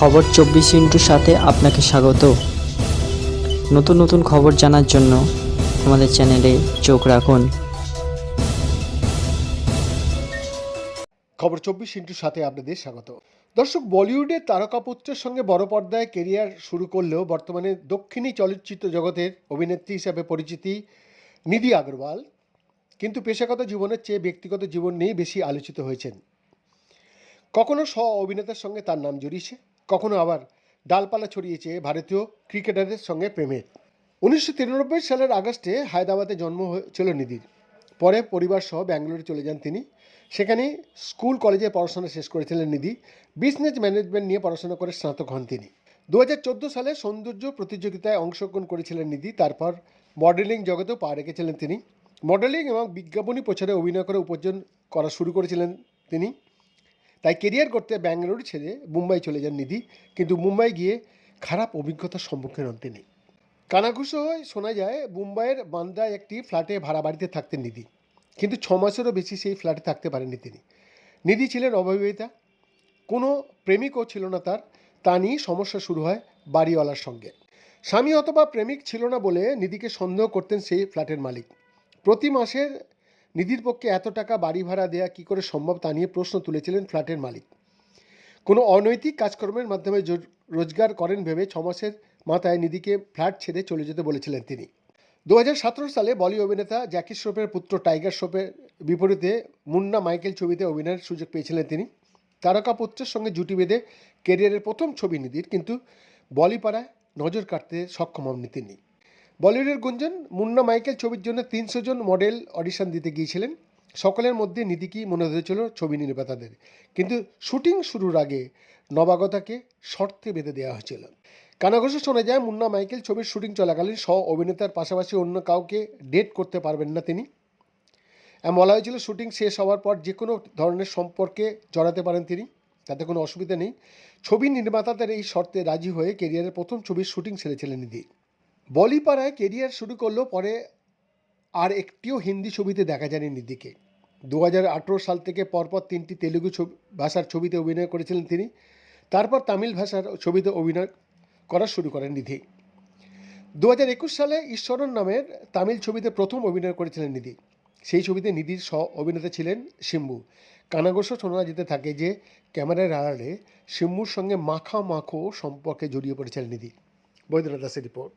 খবর 24 সাথে আপনাকে স্বাগত। নতুন নতুন খবর জানার জন্য আমাদের চ্যানেলে চোখ রাখুন। খবর 24 সাথে আপনাদের স্বাগত। দর্শক, বলিউডের তারকাপুত্রের সঙ্গে বড় পর্দায় কেরিয়ার শুরু করলেও বর্তমানে দক্ষিণী চলচ্চিত্র জগতের অভিনেত্রী হিসাবে পরিচিতি নিধি আগরওয়াল কিন্তু পেশাগত জীবনের চেয়ে ব্যক্তিগত জীবন নিয়েই বেশি আলোচিত হয়েছেন। কখনো স্ব অভিনেতার সঙ্গে তার নাম জড়িয়েছে, কখনো আবার ডালপালা ছড়িয়েছে ভারতীয় ক্রিকেটারদের সঙ্গে প্রেমের। 1993 সালের আগস্টে হায়দ্রাবাদে জন্ম হয়েছিল নিধির। পরে পরিবার সহ ব্যাঙ্গালোরে চলে যান তিনি। সেখানে স্কুল কলেজে পড়াশোনা শেষ করেছিলেন নিধি। বিজনেস ম্যানেজমেন্ট নিয়ে পড়াশোনা করে স্নাতক হন তিনি। 2014 সালে সৌন্দর্য প্রতিযোগিতায় অংশগ্রহণ করেছিলেন নিধি। তারপর মডেলিং জগতেও পা রেখেছিলেন তিনি। মডেলিং এবং বিজ্ঞাপনী প্রচারে অভিনয় করে উপার্জন করা শুরু করেছিলেন তিনি। তাই কেরিয়ার করতে ব্যাঙ্গালোর ছেড়ে মুম্বাই চলে যান নিধি, কিন্তু মুম্বাই গিয়ে খারাপ অভিজ্ঞতার সম্মুখীন হন তিনি। কানাঘুষো হয়ে শোনা যায় মুম্বাইয়ের বান্দ্রায় একটি ফ্ল্যাটে ভাড়া বাড়িতে থাকতেন নিধি, কিন্তু 6 মাসেরও বেশি সেই ফ্ল্যাটে থাকতে পারেননি তিনি। নিধি ছিলেন অবিবাহিতা, কোনো প্রেমিকও ছিল না তার। তা নিয়ে সমস্যা শুরু হয় বাড়িওয়ালার সঙ্গে। স্বামী অথবা প্রেমিক ছিল না বলে নিধিকে সন্দেহ করতেন সেই ফ্ল্যাটের মালিক। প্রতি মাসের নিধির পক্ষে এত টাকা বাড়ি ভাড়া দেওয়া কী করে সম্ভব তা নিয়ে প্রশ্ন তুলেছিলেন ফ্ল্যাটের মালিক। কোনো অনৈতিক কাজকর্মের মাধ্যমে রোজগার করেন ভেবে 6 মাসের মাথায় নিধিকে ফ্ল্যাট ছেড়ে চলে যেতে বলেছিলেন তিনি। 2017 সালে বলি অভিনেতা জ্যাকি শ্রফের পুত্র টাইগার শ্রফের বিপরীতে মুন্না মাইকেল ছবিতে অভিনয়ের সুযোগ পেয়েছিলেন তিনি। তারকা পুত্রের সঙ্গে জুটি বেঁধে ক্যারিয়ারের প্রথম ছবি নিধির, কিন্তু বলিপাড়ায় নজর কাটতে সক্ষম হননি তিনি। বলিউডের গুঞ্জন, মুন্না মাইকেল ছবির জন্য 300 জন মডেল অডিশন দিতে গিয়েছিলেন। সকলের মধ্যে নিধিকেই মনে হয়েছিল ছবি নির্মাতাদের, কিন্তু শুটিং শুরুর আগে নবাগতাকে শর্তে বেঁধে দেওয়া হয়েছিল। কানাঘুষো শোনা যায় মুন্না মাইকেল ছবির শুটিং চলাকালীন সহ অভিনেতার পাশাপাশি অন্য কাউকে ডেট করতে পারবেন না তিনি। বলা হয়েছিল শুটিং শেষ হওয়ার পর যে কোনো ধরনের সম্পর্কে জড়াতে পারেন তিনি, তাতে কোনো অসুবিধা নেই। ছবি নির্মাতাদের এই শর্তে রাজি হয়ে কেরিয়ারের প্রথম ছবির শুটিং সেরেছিলেন নিধি। বলিপাড়ায় কেরিয়ার শুরু করলেও পরে আর একটিও হিন্দি ছবিতে দেখা যায়নি নিধিকে। 2018 সাল থেকে পরপর 3টি তেলুগু ভাষার ছবিতে অভিনয় করেছিলেন তিনি। তারপর তামিল ভাষার ছবিতে অভিনয় করা শুরু করেন নিধি। 2021 সালে ঈশ্বরন নামের তামিল ছবিতে প্রথম অভিনয় করেছিলেন নিধি। সেই ছবিতে নিধির সহ অভিনেতা ছিলেন শিম্বু। কানাঘুষো শোনা যেতে থাকে যে ক্যামেরার আড়ালে শিম্বুর সঙ্গে মাখো সম্পর্কে জড়িয়ে পড়েছিলেন নিধি। বৈদ্যনাথ দাসের রিপোর্ট।